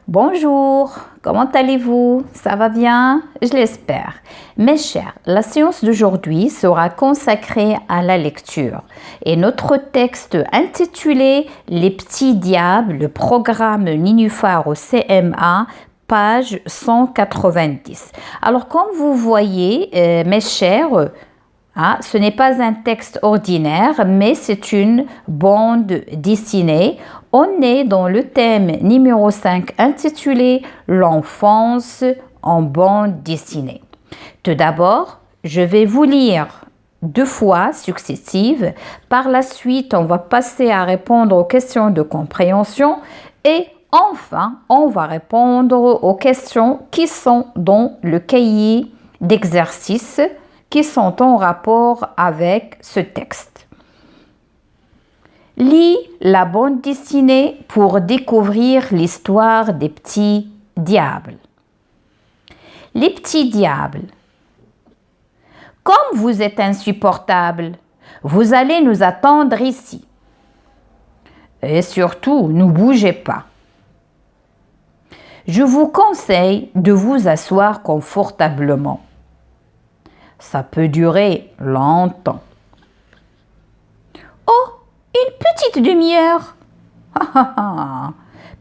Bonjour, comment allez-vous? Ça va bien? Je l'espère. Mes chers, la séance d'aujourd'hui sera consacrée à la lecture et notre texte intitulé Les petits diables, le programme Nénuphar au CM1, page 190. Alors, comme vous voyez, mes chers, ce n'est pas un texte ordinaire, mais c'est une bande dessinée. On est dans le thème numéro 5 intitulé L'enfance en bande dessinée. Tout d'abord, je vais vous lire 2 fois successives. Par la suite, on va passer à répondre aux questions de compréhension et enfin, on va répondre aux questions qui sont dans le cahier d'exercice qui sont en rapport avec ce texte. Lis la bande dessinée pour découvrir l'histoire des petits diables. Les petits diables. Comme vous êtes insupportables, vous allez nous attendre ici. Et surtout, ne bougez pas. Je vous conseille de vous asseoir confortablement. Ça peut durer longtemps. Oh, une petite demi-heure.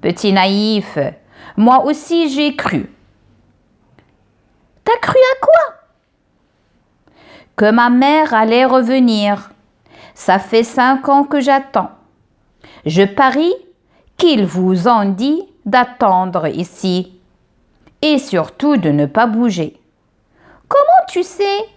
Petit naïf, moi aussi j'ai cru. T'as cru à quoi? Que ma mère allait revenir. Ça fait 5 ans que j'attends. Je parie qu'ils vous ont dit d'attendre ici. Et surtout de ne pas bouger. Comment tu sais?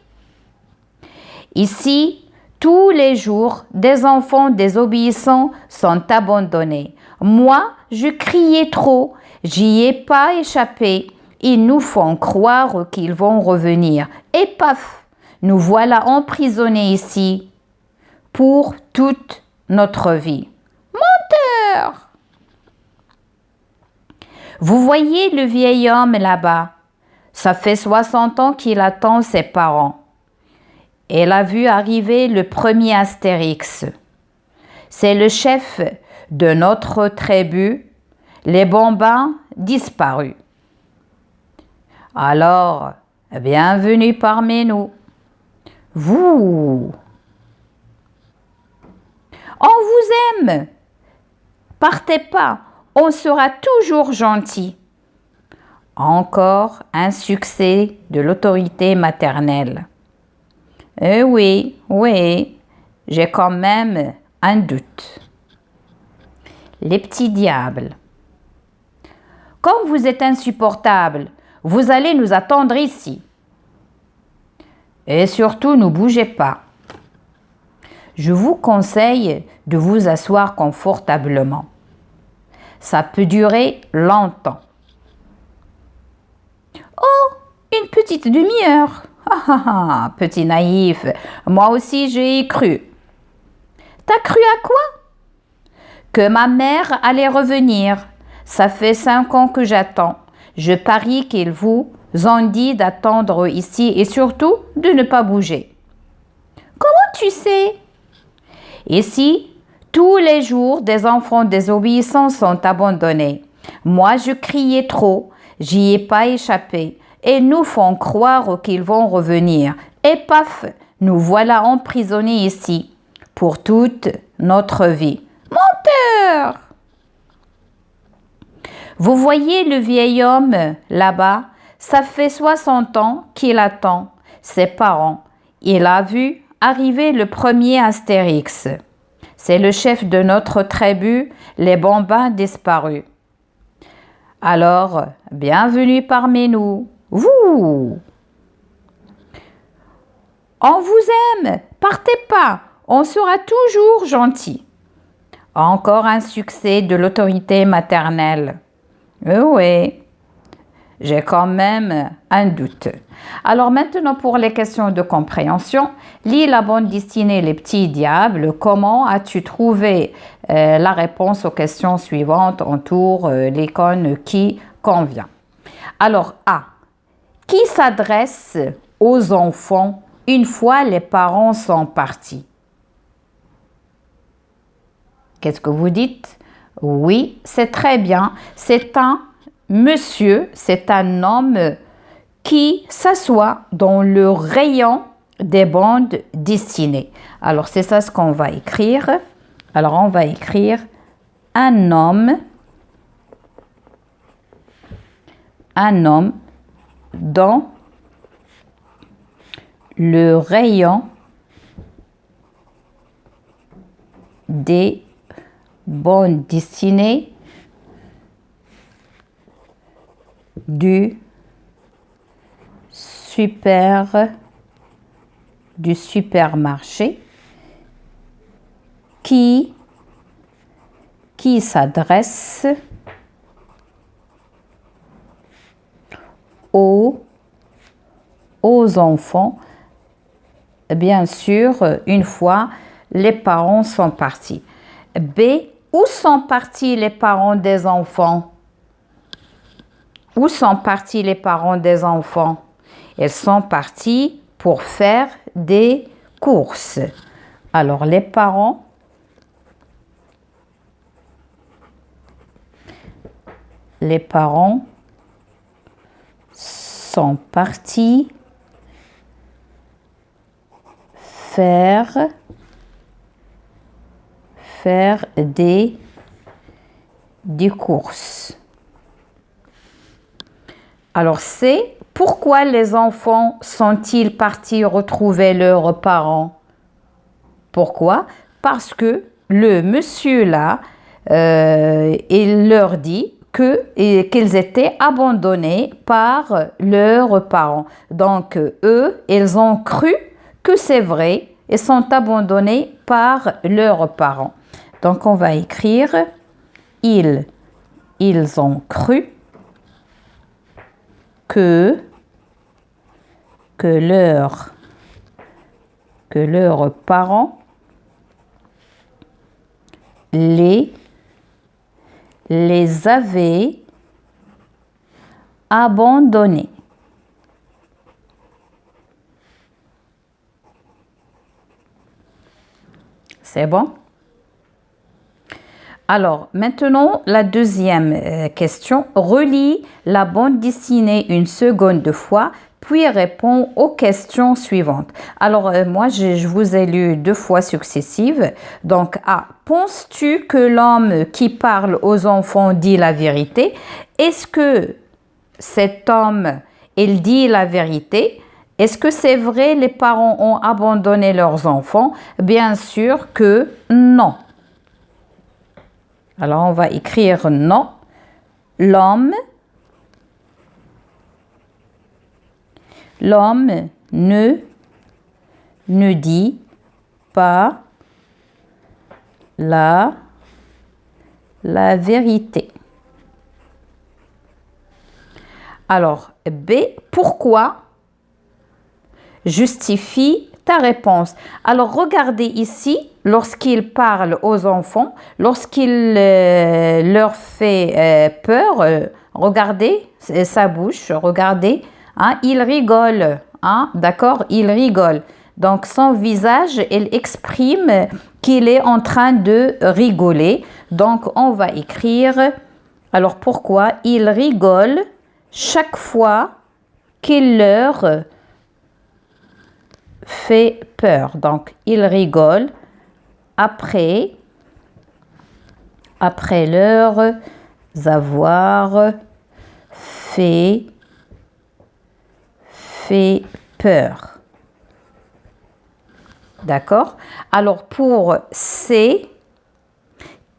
Ici, tous les jours, des enfants désobéissants sont abandonnés. Moi, je criais trop, j'y ai pas échappé. Ils nous font croire qu'ils vont revenir. Et paf, nous voilà emprisonnés ici pour toute notre vie. Menteur! Vous voyez le vieil homme là-bas? Ça fait 60 ans qu'il attend ses parents. Elle a vu arriver le premier Astérix. C'est le chef de notre tribu, les bambins disparus. Alors, bienvenue parmi nous. Vous. On vous aime. Partez pas, on sera toujours gentil. Encore un succès de l'autorité maternelle. Oui, j'ai quand même un doute. Les petits diables. Comme vous êtes insupportables, vous allez nous attendre ici. Et surtout, ne bougez pas. Je vous conseille de vous asseoir confortablement. Ça peut durer longtemps. Oh, une petite demi-heure. Petit naïf, moi aussi j'ai cru. T'as cru à quoi? Que ma mère allait revenir. Ça fait 5 ans que j'attends. Je parie qu'ils vous ont dit d'attendre ici et surtout de ne pas bouger. Comment tu sais? Ici, tous les jours, des enfants désobéissants sont abandonnés. Moi, je criais trop, j'y ai pas échappé. Et nous font croire qu'ils vont revenir. Et paf, nous voilà emprisonnés ici pour toute notre vie. Menteur! Vous voyez le vieil homme là-bas? Ça fait 60 ans qu'il attend ses parents. Il a vu arriver le premier Astérix. C'est le chef de notre tribu, les bambins disparus. Alors, bienvenue parmi nous. Vous. On vous aime, partez pas, on sera toujours gentil. Encore un succès de l'autorité maternelle. Oui, j'ai quand même un doute. Alors maintenant pour les questions de compréhension, lis la bande dessinée Les petits diables. Comment as-tu trouvé la réponse aux questions suivantes? Entoure l'icône qui convient. Alors A. Qui s'adresse aux enfants une fois les parents sont partis? Qu'est-ce que vous dites? Oui, c'est très bien. C'est un monsieur, c'est un homme qui s'assoit dans le rayon des bandes dessinées. Alors, c'est ça ce qu'on va écrire. Alors, on va écrire un homme dans le rayon des bandes dessinées du supermarché qui s'adresse aux enfants, bien sûr, une fois les parents sont partis. B. Où sont partis les parents des enfants? Où sont partis les parents des enfants? Ils sont partis pour faire des courses. Alors, les parents sont partis faire des courses. Alors, c'est pourquoi les enfants sont-ils partis retrouver leurs parents? Pourquoi? Parce que le monsieur là, il leur dit qu'ils étaient abandonnés par leurs parents. Donc, eux, ils ont cru que c'est vrai et sont abandonnés par leurs parents. Donc, on va écrire ils ont cru que leurs parents les avaient abandonnés. C'est bon? Alors, maintenant, la deuxième question. Relis la bande dessinée une seconde fois, puis réponds aux questions suivantes. Alors, moi, je vous ai lu 2 fois successives. Donc, A. Penses-tu que l'homme qui parle aux enfants dit la vérité? Est-ce que cet homme, il dit la vérité? Est-ce que c'est vrai, les parents ont abandonné leurs enfants? Bien sûr que non. Alors, on va écrire non. L'homme ne dit pas la vérité. Alors, B, pourquoi? Justifie ta réponse. Alors, regardez ici, lorsqu'il parle aux enfants, lorsqu'il leur fait peur, regardez sa bouche, regardez, hein, il rigole, hein, d'accord, il rigole. Donc, son visage, il exprime qu'il est en train de rigoler. Donc, on va écrire, alors pourquoi il rigole chaque fois qu'il leur fait peur. Donc, il rigole après leur avoir fait peur. D'accord? Alors, pour C,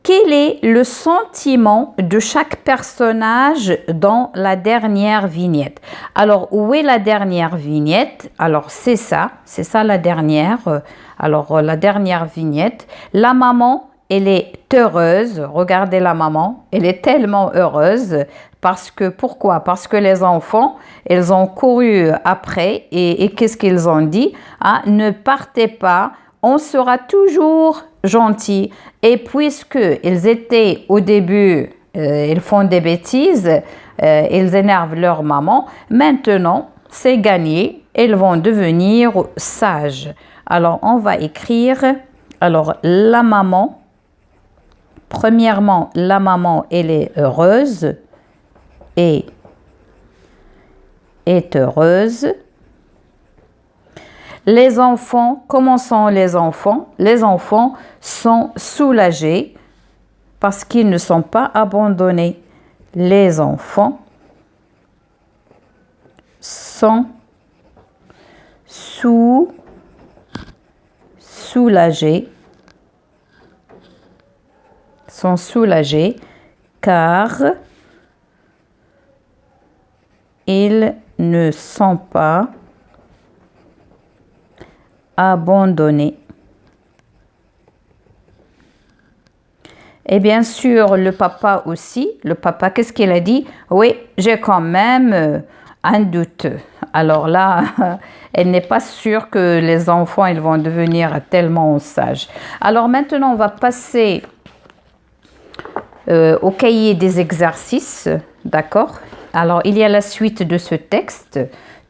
quel est le sentiment de chaque personnage dans la dernière vignette? Alors, où est la dernière vignette? Alors, c'est ça la dernière. Alors, la dernière vignette. La maman, elle est heureuse. Regardez la maman, elle est tellement heureuse. Parce que, pourquoi? Parce que les enfants, ils ont couru après et qu'est-ce qu'ils ont dit? Ah, ne partez pas, on sera toujours gentil. Et puisqu'ils étaient au début, ils font des bêtises, ils énervent leur maman, maintenant, c'est gagné, ils vont devenir sages. Alors, on va écrire, alors, la maman, premièrement, la maman, elle est heureuse. est heureuse. Les enfants, comment sont les enfants? Les enfants sont soulagés parce qu'ils ne sont pas abandonnés. Les enfants sont soulagés car ils ne sont pas abandonnés. Et bien sûr, le papa aussi. Le papa, qu'est-ce qu'il a dit? Oui, j'ai quand même un doute. Alors là, elle n'est pas sûre que les enfants, ils vont devenir tellement sages. Alors maintenant, on va passer au cahier des exercices. D'accord? Alors, il y a la suite de ce texte.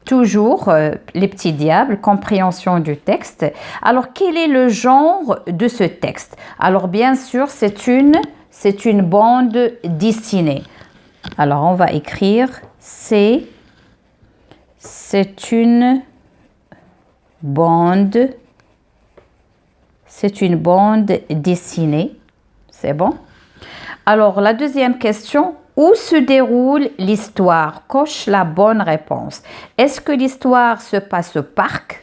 Toujours les petits diables, compréhension du texte. Alors, quel est le genre de ce texte? Alors, bien sûr, c'est une bande dessinée. Alors, on va écrire c'est une bande dessinée. C'est bon? Alors, la deuxième question. Où se déroule l'histoire? Coche la bonne réponse. Est-ce que l'histoire se passe au parc,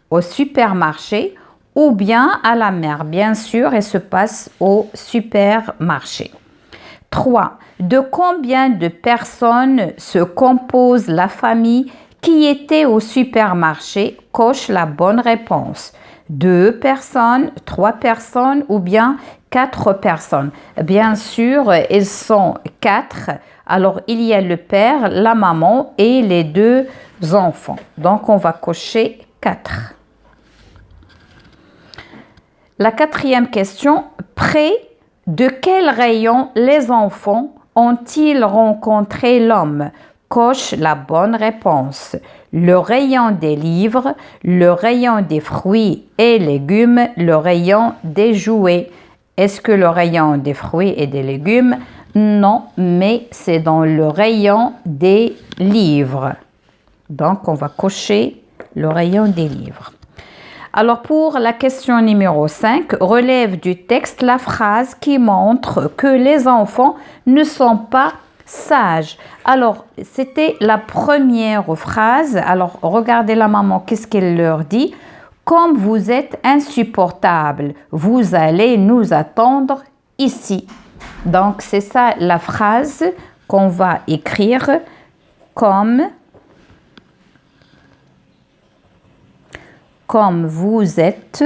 au supermarché ou bien à la mer? Bien sûr, elle se passe au supermarché. 3. De combien de personnes se compose la famille qui était au supermarché? Coche la bonne réponse. 2 personnes, 3 personnes ou bien 4 personnes. Bien sûr, ils sont 4. Alors, il y a le père, la maman et les 2 enfants. Donc, on va cocher 4. La quatrième question. Près de quel rayon les enfants ont-ils rencontré l'homme? Coche la bonne réponse. Le rayon des livres, le rayon des fruits et légumes, le rayon des jouets. Est-ce que le rayon des fruits et des légumes? Non, mais c'est dans le rayon des livres. Donc, on va cocher le rayon des livres. Alors, pour la question numéro 5, relève du texte la phrase qui montre que les enfants ne sont pas sages. Alors, c'était la première phrase. Alors, regardez la maman, qu'est-ce qu'elle leur dit? Comme vous êtes insupportable, vous allez nous attendre ici. Donc, c'est ça la phrase qu'on va écrire comme vous êtes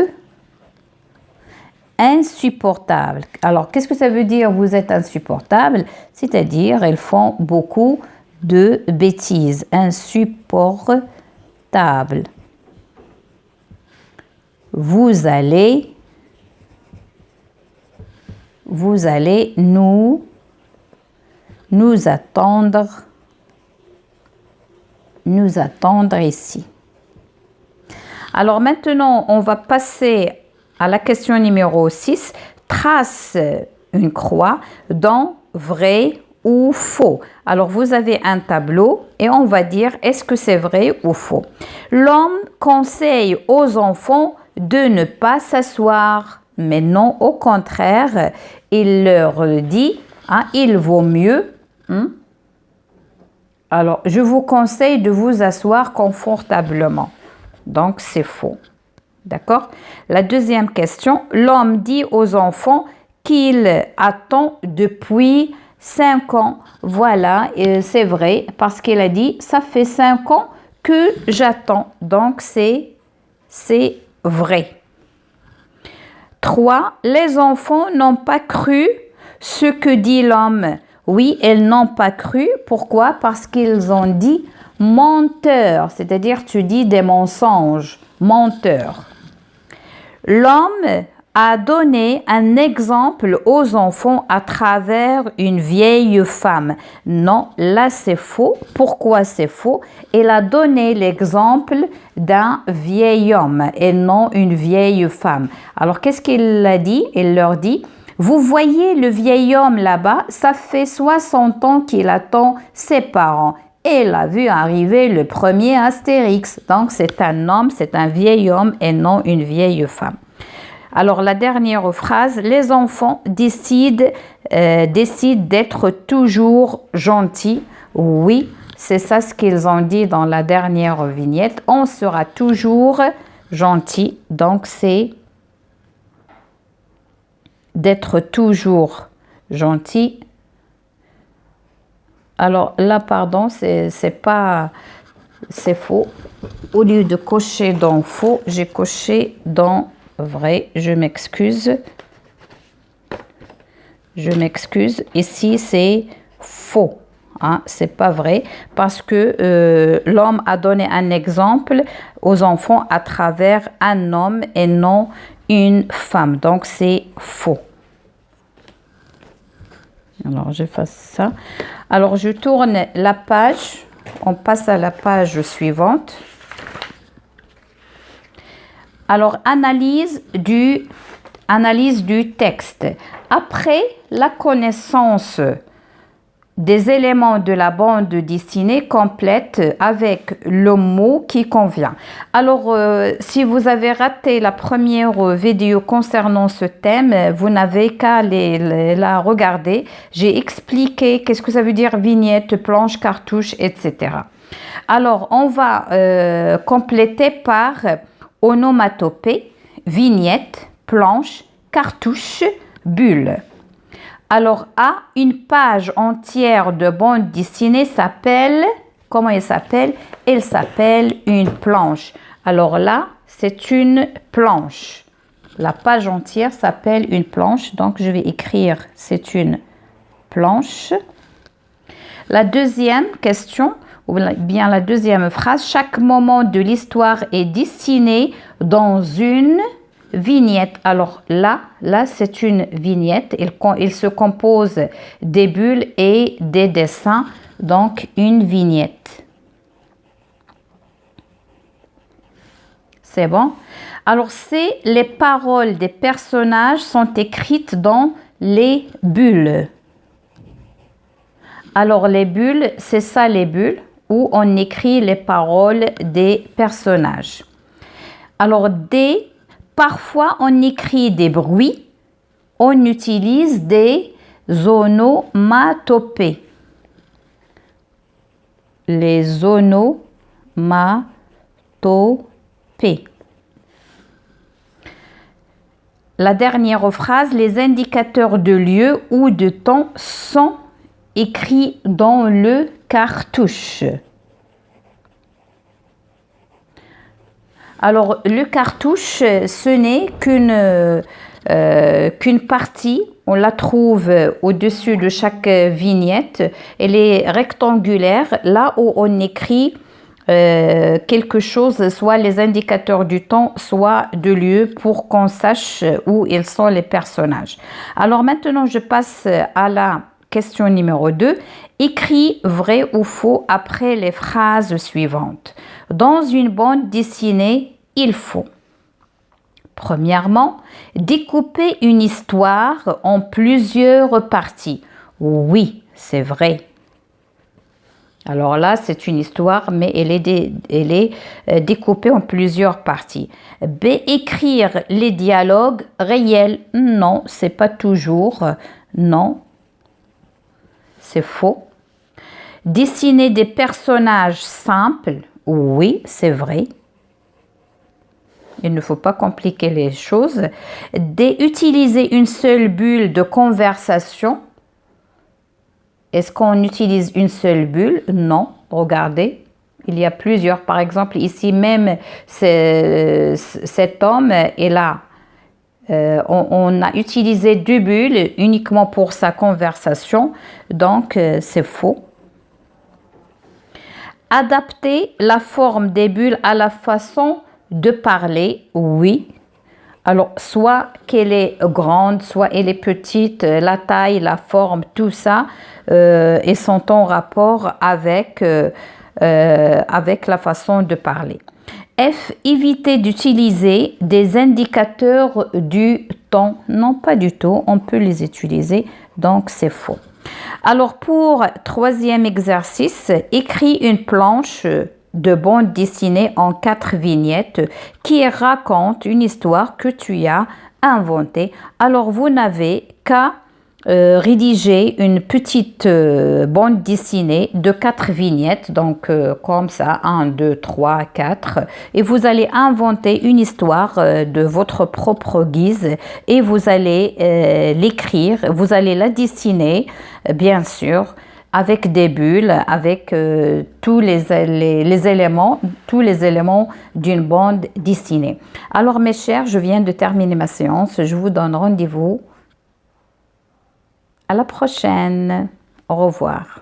insupportable. Alors, qu'est-ce que ça veut dire vous êtes insupportable? C'est-à-dire, elles font beaucoup de bêtises. Insupportable. Vous allez nous attendre ici. Alors maintenant, on va passer à la question numéro 6. Trace une croix dans vrai ou faux. Alors, vous avez un tableau et on va dire est-ce que c'est vrai ou faux. L'homme conseille aux enfants de ne pas s'asseoir, mais non, au contraire, il leur dit, il vaut mieux. Alors, je vous conseille de vous asseoir confortablement. Donc, c'est faux. D'accord? La deuxième question. L'homme dit aux enfants qu'il attend depuis 5 ans. Voilà, c'est vrai, parce qu'il a dit, ça fait 5 ans que j'attends. Donc, c'est vrai. 3. Les enfants n'ont pas cru ce que dit l'homme. Oui, elles n'ont pas cru. Pourquoi? Parce qu'ils ont dit menteur, c'est-à-dire tu dis des mensonges, menteur. L'homme a donné un exemple aux enfants à travers une vieille femme. Non, là c'est faux. Pourquoi c'est faux? Il a donné l'exemple d'un vieil homme et non une vieille femme. Alors qu'est-ce qu'il a dit? Il leur dit, Vous voyez le vieil homme là-bas, ça fait 60 ans qu'il attend ses parents. Et il a vu arriver le premier Astérix. Donc c'est un homme, c'est un vieil homme et non une vieille femme. Alors la dernière phrase, les enfants décident d'être toujours gentils. Oui, c'est ça ce qu'ils ont dit dans la dernière vignette. On sera toujours gentil. Donc c'est d'être toujours gentil. Alors là, pardon, c'est faux. Au lieu de cocher dans faux, j'ai coché dans vrai. Je m'excuse. Je m'excuse. Ici, c'est faux. Hein, c'est pas vrai parce que l'homme a donné un exemple aux enfants à travers un homme et non une femme. Donc, c'est faux. Alors, j'efface ça. Alors, je tourne la page. On passe à la page suivante. Alors, analyse du texte. Après la connaissance des éléments de la bande dessinée complète avec le mot qui convient. Alors, si vous avez raté la première vidéo concernant ce thème, vous n'avez qu'à la regarder. J'ai expliqué qu'est-ce que ça veut dire vignette, planche, cartouche, etc. Alors, on va compléter par onomatopée, vignette, planche, cartouche, bulle. Alors, une page entière de bande dessinée s'appelle, comment elle s'appelle? Elle s'appelle une planche. Alors là, c'est une planche. La page entière s'appelle une planche. Donc, je vais écrire, c'est une planche. La deuxième question, ou bien la deuxième phrase, chaque moment de l'histoire est dessiné dans une vignette. Alors là c'est une vignette. Il se compose des bulles et des dessins. Donc une vignette. C'est bon? Alors les paroles des personnages sont écrites dans les bulles. Alors les bulles, c'est ça les bulles où on écrit les paroles des personnages. Alors parfois, on écrit des bruits, on utilise des onomatopées. Les onomatopées. La dernière phrase, les indicateurs de lieu ou de temps sont écrits dans le cartouche. Alors, le cartouche, ce n'est qu'une partie. On la trouve au-dessus de chaque vignette. Elle est rectangulaire, là où on écrit quelque chose, soit les indicateurs du temps, soit de lieu, pour qu'on sache où ils sont les personnages. Alors maintenant, je passe à la question numéro 2. Écris vrai ou faux après les phrases suivantes. Dans une bande dessinée, il faut, premièrement, découper une histoire en plusieurs parties. Oui, c'est vrai. Alors là, c'est une histoire, mais elle est découpée en plusieurs parties. B. Écrire les dialogues réels. Non, c'est pas toujours. Non, c'est faux. Dessiner des personnages simples. Oui, c'est vrai. Il ne faut pas compliquer les choses. D. Utiliser une seule bulle de conversation. Est-ce qu'on utilise une seule bulle? Non. Regardez, il y a plusieurs. Par exemple, ici même, cet homme est là. On a utilisé 2 bulles uniquement pour sa conversation. Donc, c'est faux. Adapter la forme des bulles à la façon de parler. Oui. Alors, soit qu'elle est grande, soit elle est petite, la taille, la forme, tout ça, et sont en rapport avec la façon de parler. F. Évitez d'utiliser des indicateurs du temps. Non, pas du tout. On peut les utiliser, donc c'est faux. Alors pour troisième exercice, écris une planche de bande dessinée en 4 vignettes qui raconte une histoire que tu as inventée. Alors vous n'avez qu'à rédiger une petite bande dessinée de 4 vignettes, donc comme ça, 1, 2, 3, 4, et vous allez inventer une histoire de votre propre guise et vous allez l'écrire, vous allez la dessiner, bien sûr, avec des bulles, avec tous les éléments d'une bande dessinée. Alors mes chers, je viens de terminer ma séance, je vous donne rendez-vous à la prochaine. Au revoir.